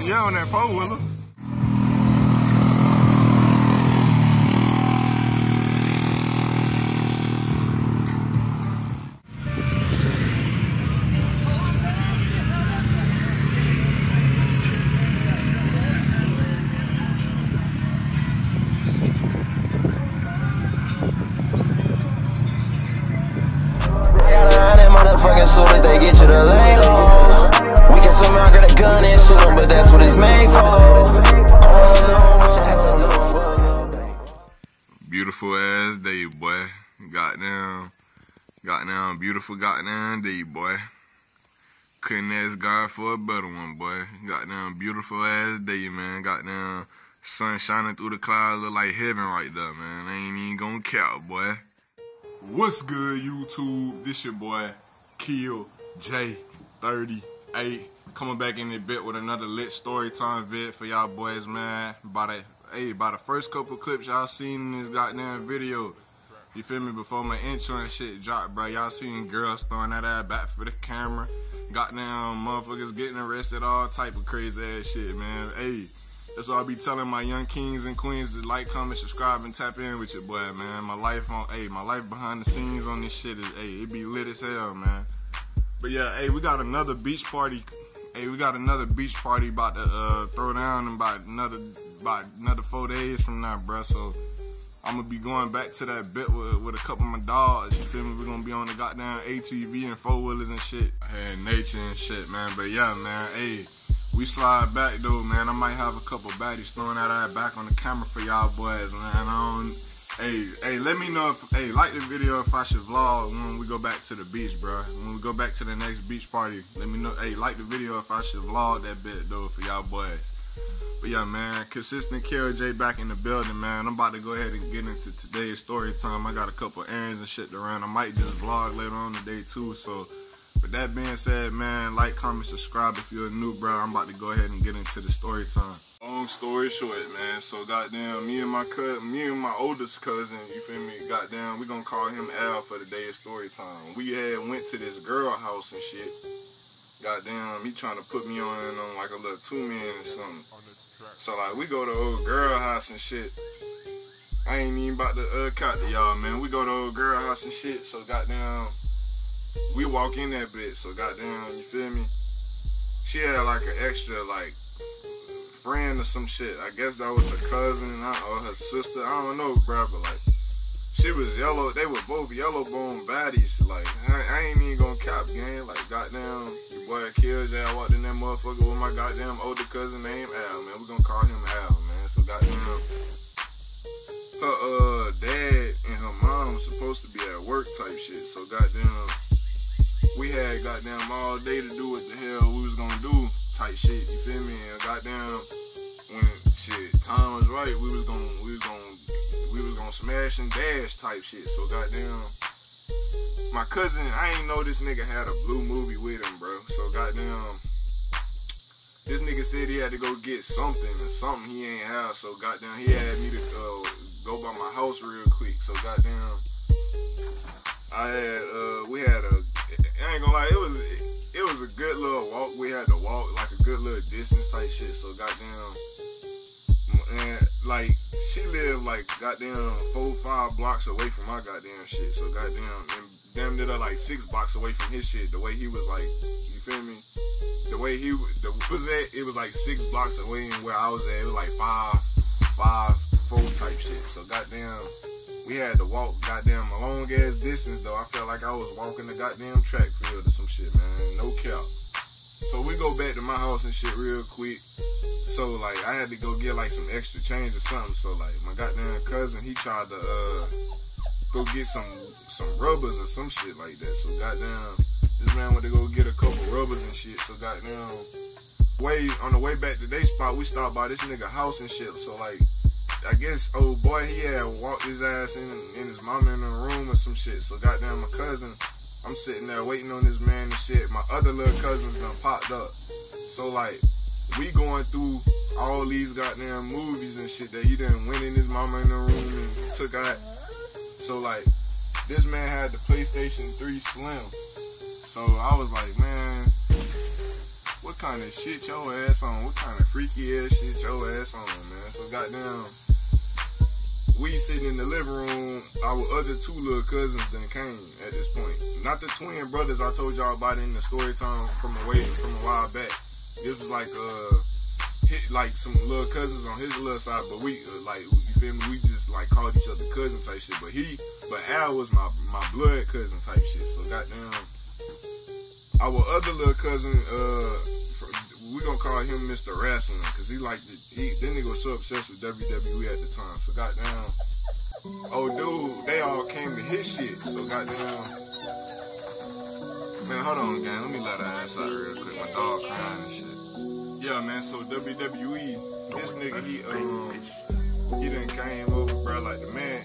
Yeah, on that four-wheeler. As they get you to lay low, we can swim out, get a gun and shoot them, but that's what it's made for. Beautiful ass day, boy. Goddamn, beautiful goddamn day, boy. Couldn't ask God for a better one, boy. Goddamn, beautiful ass day, man. Goddamn, sun shining through the clouds, look like heaven right there, man. I ain't even gonna count, boy. What's good, YouTube? This your boy Killjay 38 coming back in the bit with another lit story time vid for y'all boys, man. By the first couple clips y'all seen in this goddamn video, you feel me, before my intro and shit dropped, bro, y'all seen girls throwing that ass back for the camera, goddamn motherfuckers getting arrested, all type of crazy ass shit, man. Hey, that's what I be telling my young kings and queens to like, comment, subscribe, and tap in with your boy, man. My life behind the scenes on this shit is, it be lit as hell, man. But yeah, we got another beach party. We got another beach party about to throw down in about another 4 days from now, bruh. So I'm gonna be going back to that bit with a couple of my dogs. You feel me? We're gonna be on the goddamn ATV and four-wheelers and shit. And nature and shit, man. But yeah, man, we slide back though, man. I might have a couple baddies throwing that ass back on the camera for y'all boys, man. Let me know if, like the video if I should vlog when we go back to the beach, bro. When we go back to the next beach party, let me know, like the video if I should vlog that bit though for y'all boys. But yeah, man, consistent Killjay back in the building, man. I'm about to go ahead and get into today's story time. I got a couple errands and shit to run. I might just vlog later on today too, so. With that being said, man, like, comment, subscribe if you're new, bro. I'm about to go ahead and get into the story time. Long story short, man, so goddamn, me and my oldest cousin, you feel me, goddamn, we gonna call him Al for the day of story time. We had went to this girl house and shit. Goddamn, he trying to put me on like a little 2-man or something. So like, we go to old girl house and shit. I ain't even about to cut to y'all, man. We go to old girl house and shit, so goddamn, we walk in that bitch, so goddamn, you feel me? She had like an extra like friend or some shit. I guess that was her cousin or her sister. I don't know, bro, but like she was yellow. They were both yellow bone baddies. Like I ain't even gonna cap, gang. Like goddamn, your boy Killjay, I walked in that motherfucker with my goddamn older cousin named Al, man. We gonna call him Al, man. So goddamn, her dad and her mom was supposed to be at work type shit. So goddamn, we had goddamn all day to do what the hell we was gonna do type shit, you feel me? And goddamn, when shit time was right, we was gonna smash and dash type shit. So goddamn, my cousin, I ain't know this nigga had a blue movie with him, bro. So goddamn, this nigga said he had to go get something or something he ain't have. So goddamn, he had me to go by my house real quick. So goddamn, I ain't gonna lie, it was a good little walk. We had to walk like a good little distance type shit. So goddamn, and like she lived like goddamn 4-5 blocks away from my goddamn shit. So goddamn, and damn near like 6 blocks away from his shit. The way he was like, you feel me? The way he was at, it was like 6 blocks away, and where I was at, it was like 4 type shit. So goddamn, we had to walk goddamn a long ass distance though. I felt like I was walking the goddamn track field or some shit, man. No cap. So we go back to my house and shit real quick. So like I had to go get like some extra change or something. So like my goddamn cousin, he tried to go get some rubbers or some shit like that. So goddamn, this man went to go get a couple rubbers and shit. So goddamn, on the way back to their spot, we stopped by this nigga house and shit. So like, I guess old boy, he had walked his ass in his mama in the room or some shit. So goddamn, my cousin, I'm sitting there waiting on this man and shit. My other little cousins done popped up. So like, we going through all these goddamn movies and shit that he done went in his mama in the room and took out. So like, this man had the PlayStation 3 Slim. So I was like, man, what kind of shit your ass on? What kind of freaky ass shit your ass on, man? So goddamn, we sitting in the living room. Our other 2 little cousins done came at this point. Not the twin brothers I told y'all about in the story time from a while back. This was like like some little cousins on his little side, but we like, you feel me? We just like called each other cousin type shit. But Al was my blood cousin type shit. So goddamn, our other little cousin, we gonna call him Mr. Wrestling, cause that nigga was so obsessed with WWE at the time. So goddamn, oh dude, they all came to his shit. So goddamn, man, hold on, gang, let me let her ass out real quick. My dog crying and shit. Yeah, man. So WWE, this nigga, he done came over, bro. Like the man,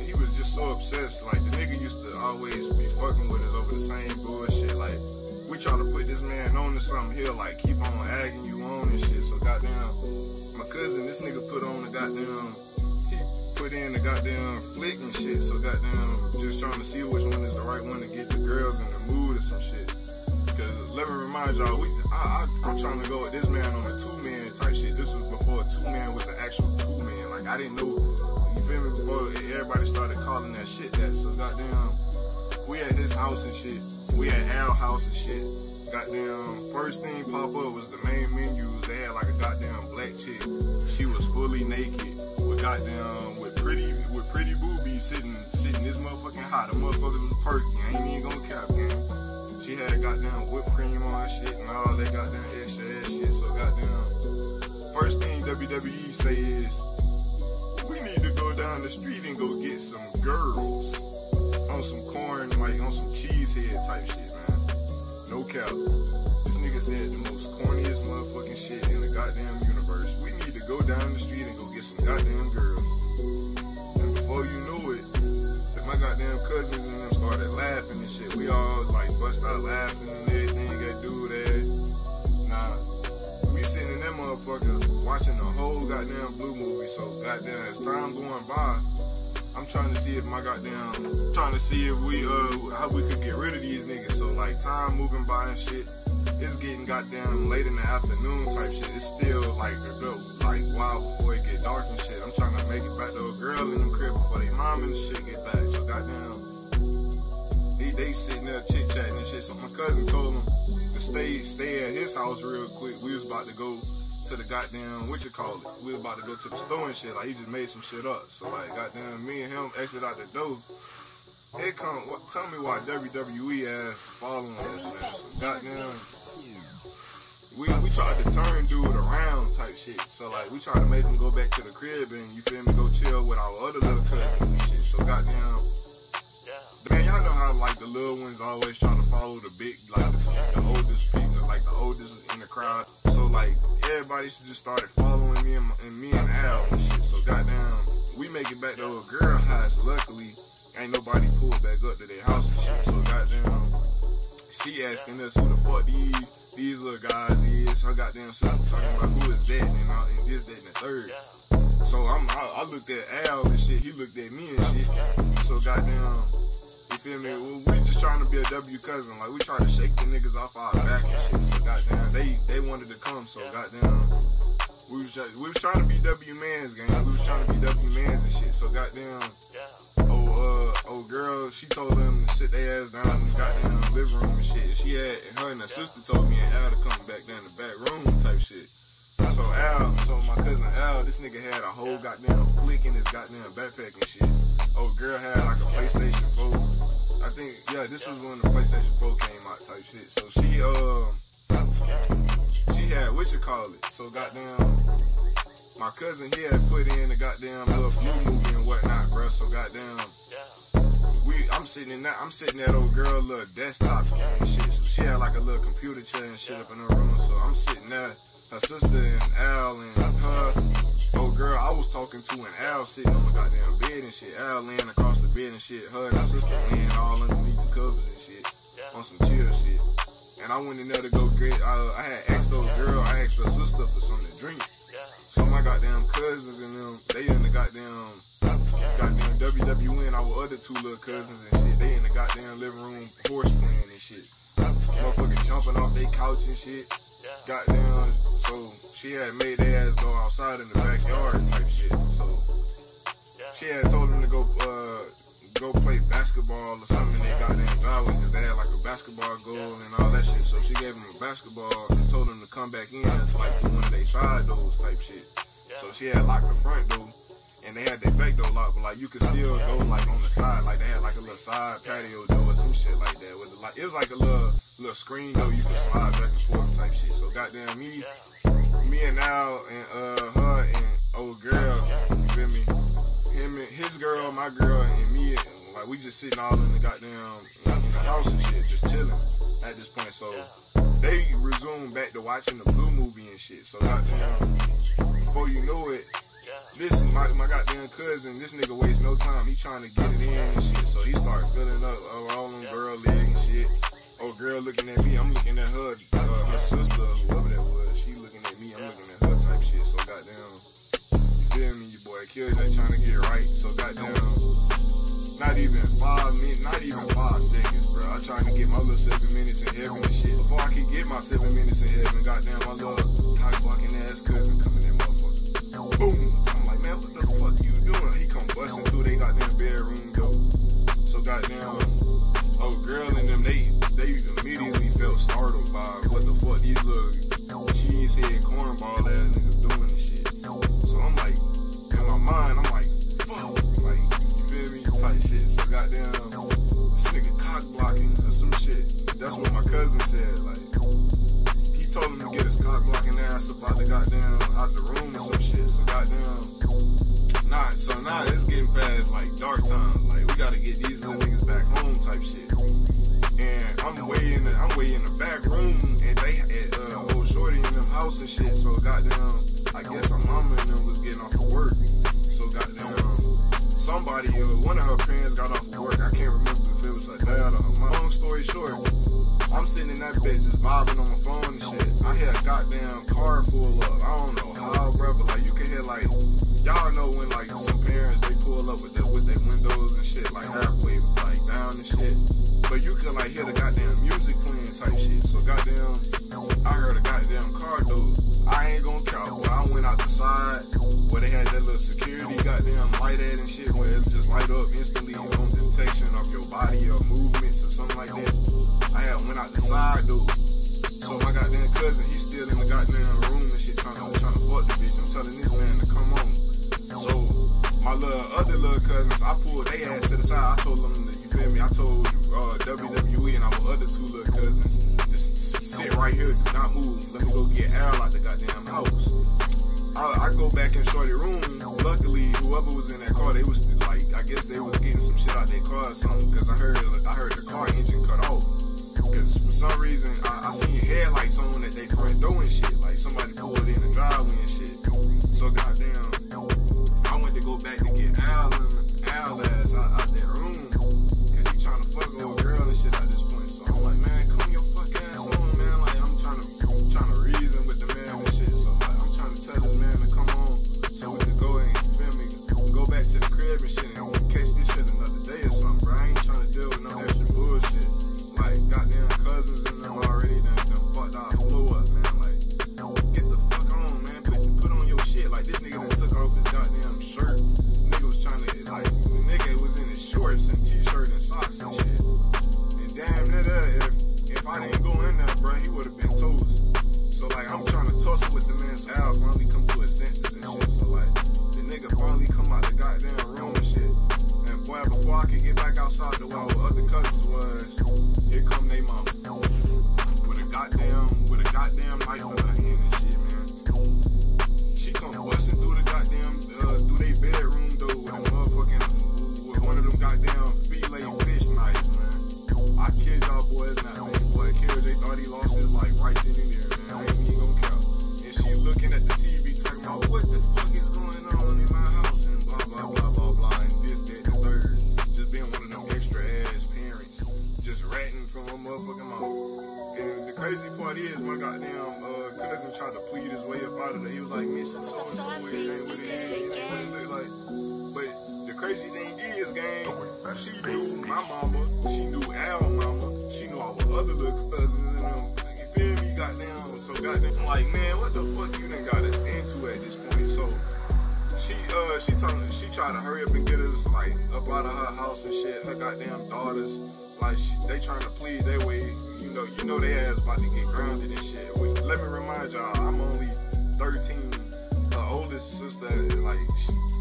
he was just so obsessed. Like the nigga used to always be fucking with us over the same bullshit. Like we try to put this man on to something, he'll like keep on agging you on and shit. So goddamn, my cousin, this nigga put on the goddamn, he put in the goddamn flick and shit. So goddamn, just trying to see which one is the right one to get the girls in the mood or some shit. Cause let me remind y'all, I'm trying to go with this man on a 2-man type shit. This was before a 2-man was an actual 2-man. Like I didn't know, you feel me, before everybody started calling that shit that. So goddamn, we at his house and shit. We at Al house and shit. Goddamn, first thing pop up was the main menus. They had like a goddamn black chick. She was fully naked with goddamn with pretty boobies sitting this motherfucking hot. The motherfucker was perky. I ain't even gonna cap, man. She had goddamn whipped cream on her shit and all that goddamn extra ass shit. So goddamn, first thing WWE say is, we need to go down the street and go get some girls on some corn, like on some cheesehead type shit, man. No cap. This nigga said the most corniest motherfucking shit in the goddamn universe. We need to go down the street and go get some goddamn girls. And before you knew it, my goddamn cousins and them started laughing and shit. We all like bust out laughing and everything. That dude ass. Nah, we sitting in that motherfucker watching the whole goddamn Blue movie. So goddamn, as time going by, I'm trying to see if how we could get rid of these niggas. So like time moving by and shit, it's getting goddamn late in the afternoon type shit. It's still like a good like while before it get dark and shit. I'm trying to make it back to a girl in the crib before they mom and shit get back. So goddamn, they sitting there chit chatting and shit. So my cousin told him to stay at his house real quick. We was about to go to the goddamn, we was about to go to the store and shit. Like he just made some shit up. So like goddamn, me and him exit out the door. Tell me why WWE ass following us, man. So goddamn, we tried to turn dude around type shit. So like we tried to make him go back to the crib and, you feel me, go chill with our other little cousins and shit. So goddamn, man, y'all know how like the little ones always trying to follow the big, like the oldest people, like the oldest in the crowd. So like everybody should just started following me and Al and shit. So goddamn, we make it back to a girl house. Luckily, ain't nobody pulled back up to their house and shit. So goddamn, she asking us who the fuck these little guys is. Her goddamn sister talking about who is that and this, that, and the third. So I looked at Al and shit. He looked at me and shit. So goddamn, you feel me? We just trying to be a W cousin. Like we try to shake the niggas off our back and shit. So goddamn, they wanted to come. So goddamn, We was trying to be W mans, gang. We was trying to be W mans and shit. So goddamn, old girl, she told them to sit their ass down in the goddamn living room and shit. She had, her and her sister told me and Al to come back down the back room type shit. So my cousin Al, this nigga had a whole goddamn flick in his goddamn backpack and shit. Old girl had like a PlayStation 4. I think, yeah, this was when the PlayStation 4 came out type shit. So she had, what you call it? So goddamn, my cousin, he had put in the goddamn little blue movie and whatnot, bro. So goddamn, I'm sitting at old girl little desktop and shit. So she had like a little computer chair and shit up in her room. So I'm sitting there, her sister and Al and her, old girl, I was talking to, and Al sitting on the goddamn bed and shit. Al laying across the bed and shit. Her and her sister laying all underneath the covers and shit on some chill shit. And I went in there to go get, I had asked old girl, I asked her sister for something to drink. So my goddamn cousins and them, they in the goddamn WWN, our other two little cousins and shit, they in the goddamn living room horse playing and shit. Motherfucker jumping off their couch and shit. Goddamn, so she had made their ass go outside in the backyard type shit. So she had told them to go play basketball or something in their goddamn driveway because they had like a basketball goal and all that shit. So she gave them a basketball and told them to come back in like one of their side doors type shit. So she had locked the front door and they had their back door locked, but like you could still go like on the side, like they had like a little side patio door or some shit like that. With it was like a little screen door you could slide back and forth type shit. So goddamn me and Al and her and old girl, you feel me? Him and his girl, my girl, and me, like we just sitting all in the goddamn in the house and shit, just chilling at this point. So they resumed back to watching the Blue movie and shit. So goddamn, before you know it, listen, my goddamn cousin, this nigga wastes no time. He trying to get it in and shit. So he started filling up all them girl leg and shit. Old girl looking at me, I'm looking at her, her sister, whoever that was. She looking at me, I'm looking at her type shit. So goddamn, you feel me, you boy, Killjay trying to get right. So goddamn, not even 5 minutes, not even 5 seconds, bro. I'm trying to get my little 7 minutes in heaven and shit. Before I could get my 7 minutes in heaven, goddamn, my little cock blocking ass cousin coming in, motherfucker. Boom! I'm like, man, what the fuck you doing? He come busting through they goddamn bedroom door. So goddamn, old girl and them, they immediately felt startled by what the fuck these little cheese head cornball ass niggas doing and shit. So I'm like, in my mind, I'm like, fuck, like, you feel me? Type shit. So goddamn, this nigga cock blocking or some shit. That's what my cousin said. Like, he told him to get his cock blocking ass about the goddamn out the room or some shit. So goddamn, now it's getting past like dark time. Like, we gotta get these little niggas back home type shit. And I'm way in the back room, and they at old shorty in them house and shit. So goddamn, I guess her mama and them was getting off of work. So goddamn, somebody, one of her parents got off of work. I can't remember if it was her dad or her mom. Long story short, I'm sitting in that bitch just vibing on my phone and shit. I hear a goddamn car pull up. I don't know how, bro, but like you can hear like, y'all know when like some parents they pull up with their windows and shit like halfway like down and shit. But you could like hear the goddamn music playing type shit. So goddamn, I heard a goddamn car door. I ain't gonna count, but I went out the side where they had that little security goddamn light at and shit, where it just light up instantly on detection of your body or movements or something like that. I had went out the side door. So my goddamn cousin, he's still in the goddamn room and shit trying to fuck the bitch. I'm telling this man to come on. So my other little cousins, I pulled their ass to the side. I told them, you feel me? I told WWE and our other two little cousins, just sit right here, do not move. Let me go get Al out the goddamn house. I go back in shorty room. Luckily, whoever was in that car, they was like, I guess they was getting some shit out their car or something. Cause I heard the car engine cut off. Cause for some reason, I seen headlights on at their front door and shit. Like somebody pulled in the driveway and shit. So goddamn, I went to go back to get Al ass out that room. Cause he trying to fuck old girl and shit at this point. So I'm like, man, come your fuck ass on, man. Like I'm trying to reason with the man and shit. So like I'm trying to tell this man to come on so we can go and feel me, go back to the crib and shit and catch this shit another day or something, bro. I ain't trying to deal with no extra bullshit. Like goddamn cousins and them already done fucked our flow up, man. Like get the fuck on, man. Put on off his goddamn shirt. Nigga was trying to, like, the nigga was in his shorts and t-shirt and socks and shit. And damn nigga, if I didn't go in there, bro, he would have been toast. So like, I'm trying to tussle with the man, so Al finally come to his senses and shit. So like, the nigga finally come out the goddamn room and shit. And boy, before I could get back outside the wall where other cousins was, here come they mama with a goddamn knife in her hand and shit, man. She come busting through the goddamn through their bedroom though with a motherfucking with one of them goddamn filet fish knives, man. I kid y'all boys not, man. Boy, Killjay thought he lost his life right then and there, man. I ain't even gonna count. And she looking at the TV talking about what the fuck is going on in my house and blah blah blah blah blah and this, that, and the third. Just being one of them extra ass parents, just ratting from a motherfucking mouth. And the crazy part is my goddamn cousin tried to plead his way up out of it. He was like, missing so and so, it ain't what it is, it ain't what it look like. But the crazy thing is, gang, she knew my mama, she knew Al mama, she knew our other little cousins and them. You feel me? Goddamn. So goddamn, I'm like, man, what the fuck you done got us into at this point? So she tried to hurry up and get us like up out of her house and shit. Her goddamn daughters, like they trying to plead their way. You know they ass about to get grounded and shit. Let me remind y'all, I'm only 13. Her oldest sister, like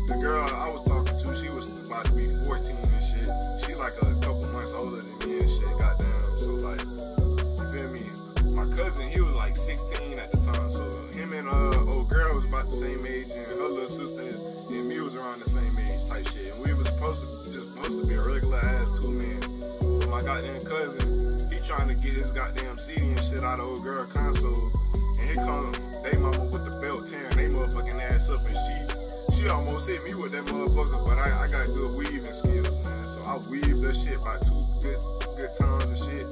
the girl I was talking to, she was about to be 14 and shit. She like a couple months older than me and shit. Goddamn. So like, you feel me? My cousin, he was like 16 at the time. So him and old girl was about the same age, and her little sister and me was around the same age type shit. And we was supposed to be a regular ass two men. But my goddamn cousin, he trying to get his goddamn CD and shit out of old girl console, and here come they mama with the belt tearing they motherfucking ass up, and she almost hit me with that motherfucker, but I got good weaving skills, man. So I weaved that shit by two good times and shit.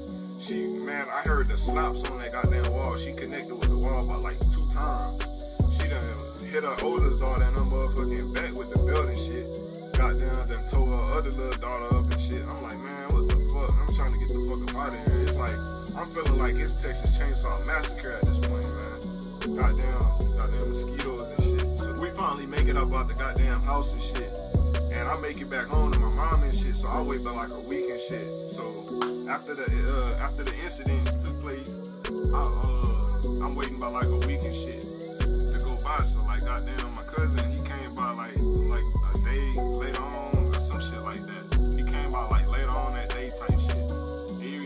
Man, I heard the slaps on that goddamn wall. She connected with the wall by like 2 times. She done hit her oldest daughter in her motherfucking back with the belt and shit. Goddamn, done tore her other little daughter up and shit. I'm like, man, what the fuck? I'm trying to get the fuck up out of here. It's like, I'm feeling like it's Texas Chainsaw Massacre at this point, man. Goddamn mosquitoes and shit. So we finally make it up out the goddamn house and shit. And I make it back home to my mom and shit. So I wait for like a week and shit. So after the incident took place, I'm waiting by like a week and shit to go by. So like, goddamn, my cousin, he came by like a day later on or some shit like that. He came by like later on that day type shit.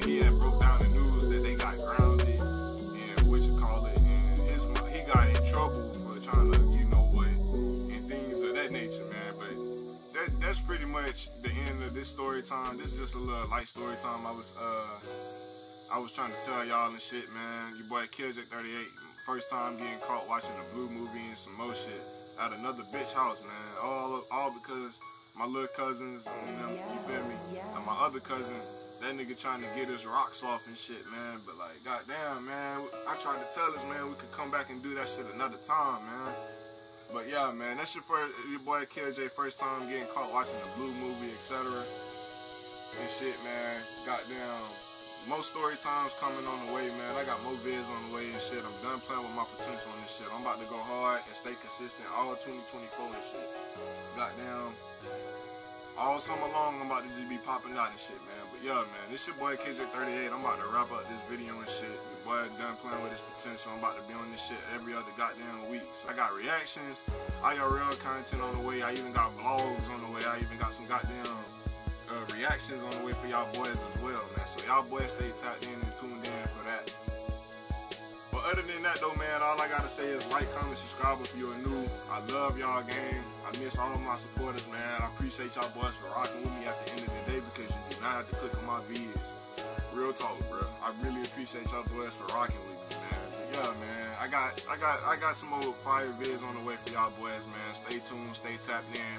He had broke down the news that they got grounded and what you call it, and he got in trouble for trying to, you know what, and things of that nature, man. But that's pretty much the end of this story time. This is just a little light story time. I was trying to tell y'all and shit, man. Your boy Killjay 38, first time getting caught watching a Blue movie and some more shit at another bitch house, man. All because my little cousins, you feel me? And my other cousin, that nigga trying to get his rocks off and shit, man. But like, goddamn, man, I tried to tell us, man, we could come back and do that shit another time, man. But yeah, man, that's your boy Killjay first time getting caught watching a Blue movie, etc. and shit, man. Goddamn, more story times coming on the way, man. I got more vids on the way and shit. I'm done playing with my potential and this shit. I'm about to go hard and stay consistent all 2024 and shit. Goddamn, all summer long, I'm about to just be popping out and shit, man. But yeah, man, this your boy Killjay 38. I'm about to wrap up this video and shit. Your boy done playing with his potential. I'm about to be on this shit every other goddamn week. So I got reactions, I got real content on the way. I even got vlogs on the way. I even got some goddamn reactions on the way for y'all boys as well, man. So y'all boys stay tapped in and tuned in for that. But other than that though, man, all I gotta say is like, comment, subscribe if you're new. I love y'all, gang. I miss all of my supporters, man. I appreciate y'all boys for rocking with me at the end of the day, because you do not have to click on my vids. Real talk, bro. I really appreciate y'all boys for rocking with me, man. But yeah, man, I got some more fire vids on the way for y'all boys, man. Stay tuned, stay tapped in.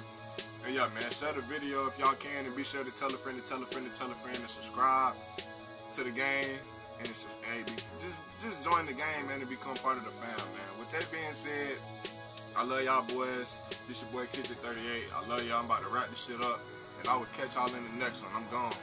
And yeah, man, share the video if y'all can, and be sure to tell a friend to tell a friend to tell a friend to subscribe to the game. And it's just, hey, just join the game, man, and become part of the fam, man. With that being said, I love y'all boys. This your boy Killjay 38. I love y'all. I'm about to wrap this shit up, and I will catch y'all in the next one. I'm gone.